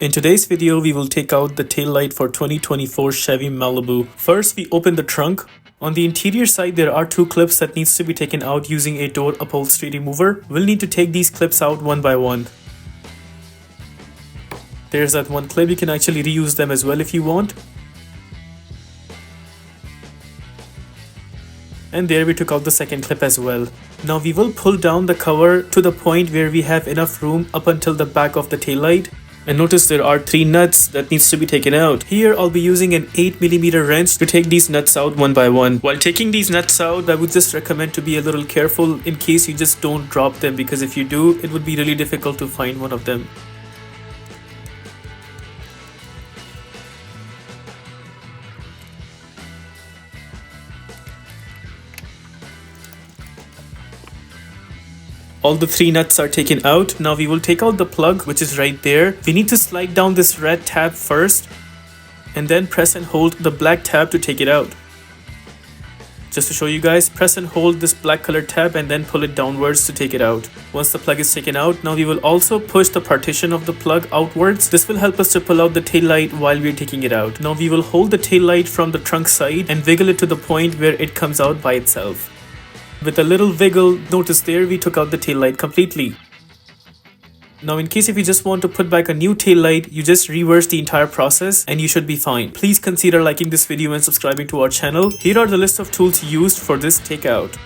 In today's video, we will take out the taillight for 2024 Chevy Malibu. First, we open the trunk. On the interior side, there are two clips that needs to be taken out using a door upholstery remover. We'll need to take these clips out one by one. There's that one clip. You can actually reuse them as well if you want. And there we took out the second clip as well. Now we will pull down the cover to the point where we have enough room up until the back of the taillight. And notice there are 3 nuts that needs to be taken out. Here I'll be using an 8mm wrench to take these nuts out one by one. While taking these nuts out, I would just recommend to be a little careful in case you just don't drop them, because if you do, it would be really difficult to find one of them. All the 3 nuts are taken out. Now we will take out the plug, which is right there. We need to slide down this red tab first and then press and hold the black tab to take it out. Just to show you guys, press and hold this black color tab and then pull it downwards to take it out. Once the plug is taken out, now we will also push the partition of the plug outwards. This will help us to pull out the tail light while we're taking it out. Now we will hold the tail light from the trunk side and wiggle it to the point where it comes out by itself. With a little wiggle, notice there we took out the taillight completely. Now in case if you just want to put back a new taillight, you just reverse the entire process and you should be fine. Please consider liking this video and subscribing to our channel. Here are the list of tools used for this takeout.